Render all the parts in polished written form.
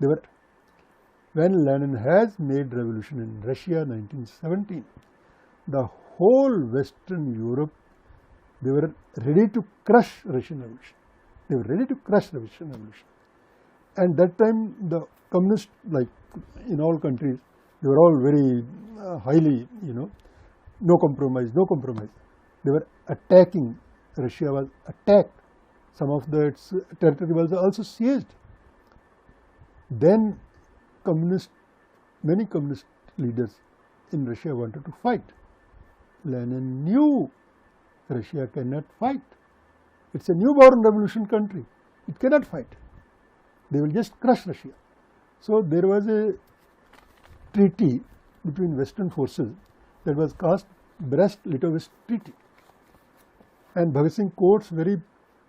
They were, when Lenin has made revolution in Russia 1917, the whole Western Europe, they were ready to crush Russian revolution. They were ready to crush Russian revolution. And that time the communists, like in all countries, they were all very highly, no compromise, no compromise. They were attacking. Russia was attacked. Some of its territory was also seized. Then many communist leaders in Russia wanted to fight. Lenin knew Russia cannot fight. It's a newborn revolution country. It cannot fight. They will just crush Russia. So there was a treaty between Western forces that was called Brest-Litovsk Treaty. And Bhagat Singh quotes very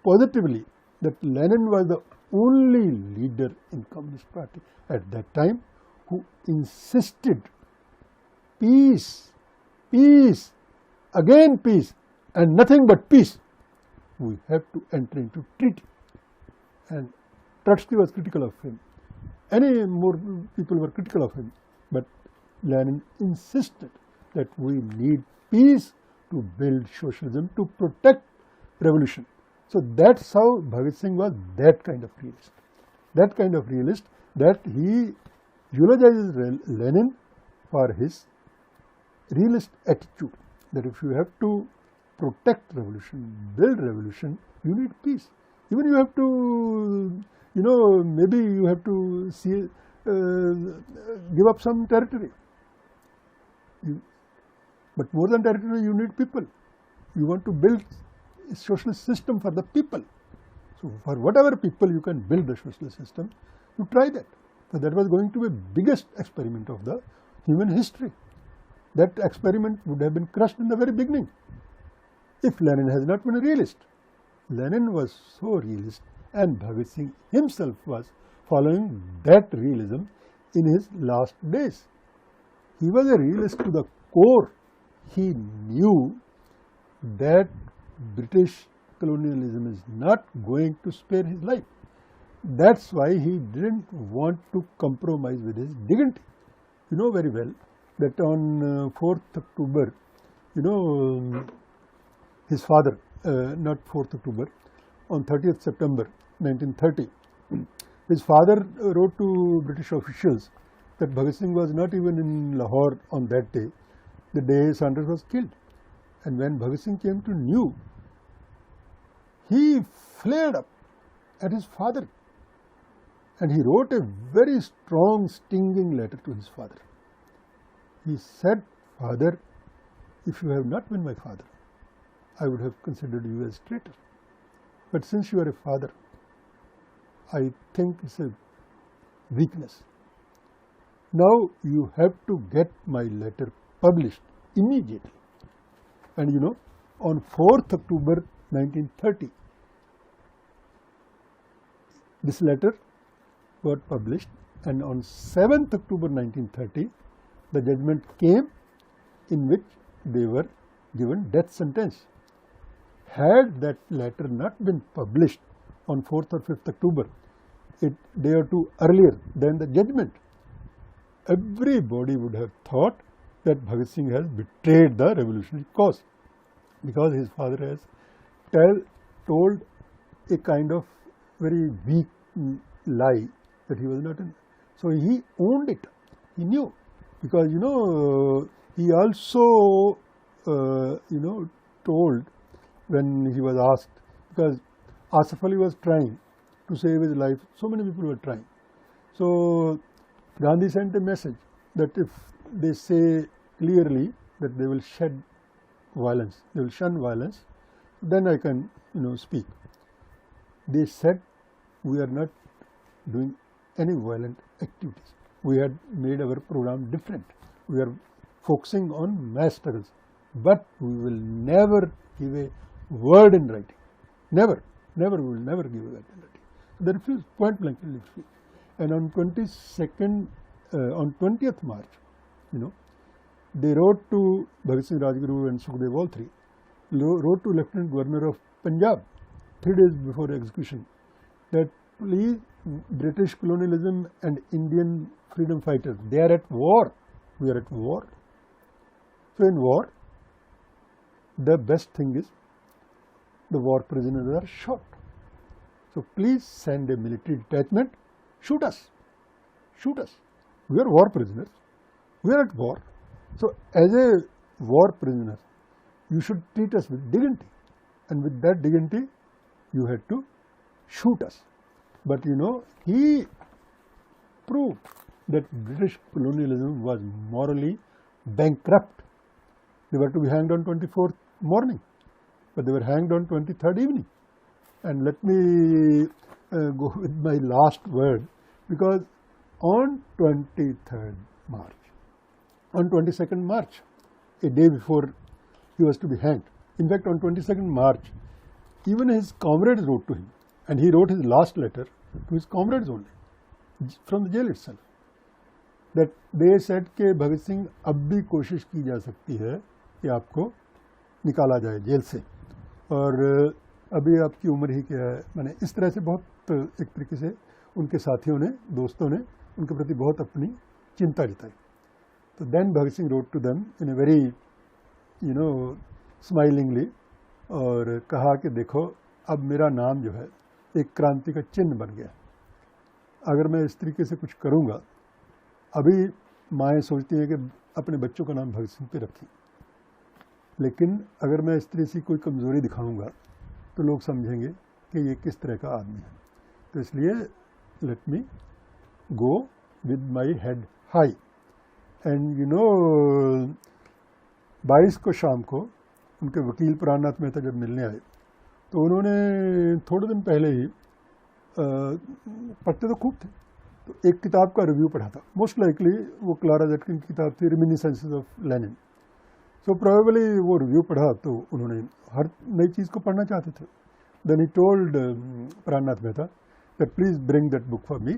positively that Lenin was the only leader in Communist Party at that time who insisted peace, peace, again peace, and nothing but peace. We have to enter into treaty. And Trotsky was critical of him. Any more people were critical of him. But Lenin insisted that we need peace to build socialism, to protect revolution. So that's how Bhagat Singh was that kind of realist. That kind of realist that he eulogizes Lenin for his realist attitude. That if you have to protect revolution, build revolution, you need peace. Even you have to, maybe you have to give up some territory. But more than territory, you need people. You want to build a socialist system for the people. So for whatever people you can build the socialist system, you try that. So that was going to be the biggest experiment of the human history. That experiment would have been crushed in the very beginning if Lenin has not been a realist. Lenin was so realist, and Bhagat Singh himself was following that realism in his last days. He was a realist to the core. He knew that British colonialism is not going to spare his life. That's why he didn't want to compromise with his dignity. You know very well that on 4th October, his father, not 4th October, on 30th September 1930, his father wrote to British officials that Bhagat Singh was not even in Lahore on that day, the day Sanders was killed. And when Bhagat Singh came to know, he flared up at his father, and he wrote a very strong, stinging letter to his father. He said, "Father, if you have not been my father, I would have considered you as traitor. But since you are a father, I think it's a weakness. Now you have to get my letter published immediately." And on 4th October 1930, this letter got published, and on 7th October 1930, the judgment came in which they were given death sentence. Had that letter not been published on 4th or 5th October, a day or two earlier than the judgment, everybody would have thought that Bhagat Singh has betrayed the revolutionary cause, because his father has told a kind of very weak lie that he was not in. So he owned it. He knew, because he also told when he was asked, because Asif Ali was trying to save his life, so many people were trying. So Gandhi sent a message that if they say clearly that they will shed violence, they will shun violence, then I can speak. They said, we are not doing any violent activities. We had made our program different. We are focusing on mass struggles, but we will never give a word in writing. Never, we will never give a word in writing. They refused, point blank refused. And on 20th March, they wrote to Bhagat Singh, Rajguru and Sukhdev, all three, wrote to Lieutenant Governor of Punjab 3 days before execution that please British colonialism and Indian freedom fighters, they are at war. We are at war. So in war, the best thing is the war prisoners are shot. So please send a military detachment, shoot us, shoot us. We are war prisoners, we are at war. So as a war prisoner, you should treat us with dignity, and with that dignity, you had to shoot us. But you know, he proved that British colonialism was morally bankrupt. They were to be hanged on 24th morning, but they were hanged on 23rd evening. And let me go with my last word, because on 23rd March, on 22nd March, a day before he was to be hanged, in fact on 22nd March, even his comrades wrote to him, and he wrote his last letter to his comrades only, from the jail itself, that they said कि भगत सिंह अब भी कोशिश की जा सकती है कि आपको निकाला जाए जेल से, और अभी आपकी उम्र ही क्या है. मैंने इस तरह से बहुत एक तरीके से उनके साथियों ने, दोस्तों ने उनके प्रति बहुत अपनी चिंता जताई. तो then Bhagat Singh wrote to them in a very smilingly, और कहा कि देखो अब मेरा नाम जो है एक क्रांति का चिन्ह बन गया. अगर मैं इस तरीके से कुछ करूँगा, अभी माएँ सोचती हैं कि अपने बच्चों का नाम भगत सिंह पे रखें, लेकिन अगर मैं इस तरह से कोई कमज़ोरी दिखाऊंगा तो लोग समझेंगे कि ये किस तरह का आदमी है. तो इसलिए let me go with my head high. And 22 को शाम को उनके वकील प्राणनाथ मेहता जब मिलने आए, तो उन्होंने थोड़े दिन पहले ही पढ़ते तो खूब थे, तो एक किताब का रिव्यू पढ़ा था. मोस्ट लाइकली वो क्लारा ज़ेटकिन की किताब थी, रिमिनिसेंसेस ऑफ लेनिन. सो प्रोबेबली वो रिव्यू पढ़ा तो उन्होंने हर नई चीज़ को पढ़ना चाहते थे. Then he told Prannath Mehta that please bring that book for me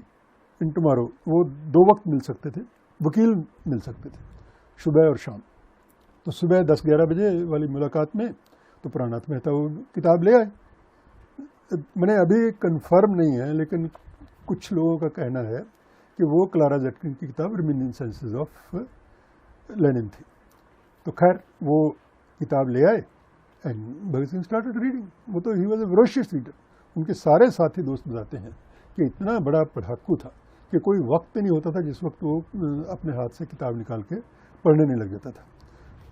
in tomorrow. वो 2 वक्त मिल सकते थे, वकील मिल सकते थे, सुबह और शाम. तो सुबह 10-11 बजे वाली मुलाकात में तो प्राणनाथ मेहता वो किताब ले आए. मैंने अभी कंफर्म नहीं है, लेकिन कुछ लोगों का कहना है कि वो क्लारा ज़ेटकिन की किताब रिमिनिसेंसेस ऑफ लेनिन थी. तो खैर वो किताब ले आए and Bhagat Singh started reading. वो तो ही वॉज ए वरोशियस रीडर. उनके सारे साथी दोस्त बताते हैं कि इतना बड़ा पढ़ाकू था कि कोई वक्त नहीं होता था जिस वक्त वो अपने हाथ से किताब निकाल के पढ़ने नहीं लग जाता था.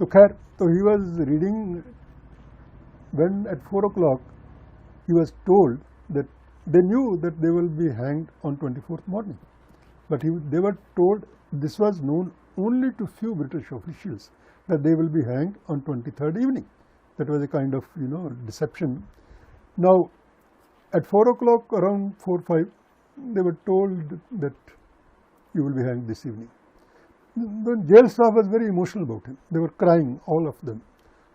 तो खैर, तो he was reading when eight 4 o'clock he was told that they knew that they will be hanged on 24th morning, but they were told, this was known only to few British officials, that they will be hanged on 23rd evening. That was a kind of deception. Now at 4 o'clock, around 4-5, they were told that you will be hanged this evening. The jail staff was very emotional about him. They were crying, all of them.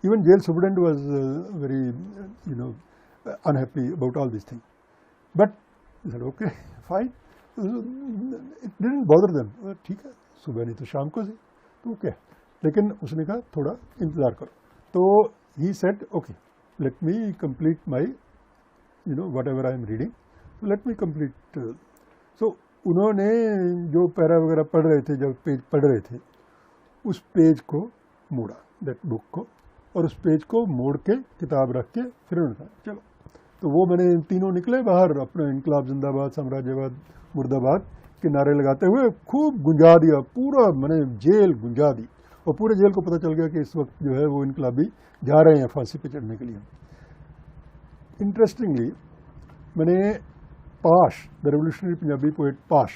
Even jail superintendent was very unhappy about all these things. But he said, okay, fine. It didn't bother them. ठीक है, सुबह नहीं तो शाम को से, तो क्या. लेकिन उसने कहा थोड़ा इंतज़ार करो. तो he said, okay, let me complete my whatever I am reading. So let me complete. So उन्होंने जो पैरा वगैरह पढ़ रहे थे, जब पेज पढ़ रहे थे, उस पेज को मोड़ा, दैट बुक को, और उस पेज को मोड़ के किताब रख के फिर उन्होंने कहा चलो. तो वो मैंने तीनों निकले बाहर, अपना इनकलाब जिंदाबाद, साम्राज्यवाद मुर्दाबाद के नारे लगाते हुए खूब गुंजा दिया, पूरा मैंने जेल गुंजा दी. और पूरे जेल को पता चल गया कि इस वक्त जो है वो इनकलाबी जा रहे हैं फांसी पे चढ़ने के लिए. इंटरेस्टिंगली, मैंने पाश, द रेवोल्यूशनरी पंजाबी पोएट पाश,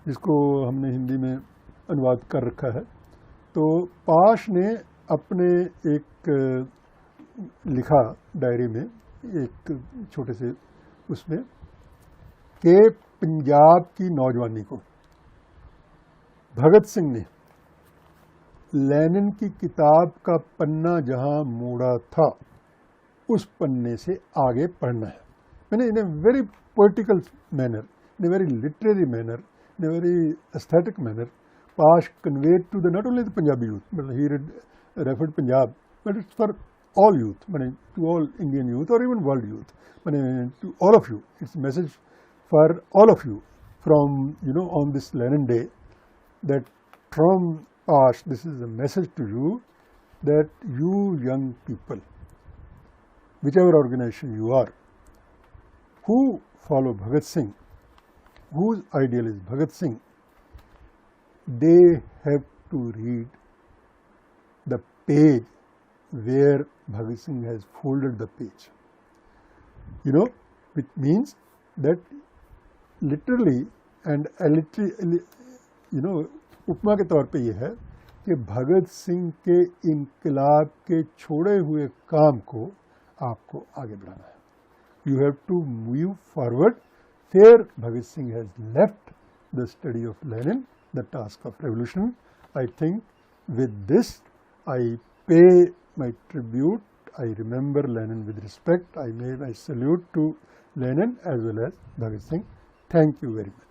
जिसको हमने हिंदी में अनुवाद कर रखा है, तो पाश ने अपने एक लिखा डायरी में, एक छोटे से उसमें, कि पंजाब की नौजवानी को भगत सिंह ने लेनिन की किताब का पन्ना जहां मोड़ा था, उस पन्ने से आगे पढ़ना है. मैंने in a very poetical manner, in a very literary manner, in a very aesthetic manner, Pash conveyed to the not only the Punjabi youth, मतलब he referred Punjab, but it's for all youth, to all Indian youth or even world youth, to all of you. It's a message for all of you from, on this Lenin Day, that from past, this is a message to you, that you young people, whichever organization you are, who follow Bhagat Singh, whose ideal is Bhagat Singh, they have to read the page where Bhagat Singh has folded the page. Which means that literally and literally, उपमा के तौर पे ये है कि भगत सिंह के इनकलाब के छोड़े हुए काम को आपको आगे बढ़ाना है. You have to move forward where Bhagat Singh has left the study of Lenin, the task of revolution. I think with this I pay my tribute. I remember Lenin with respect. I salute to Lenin as well as Bhagat Singh. Thank you very much.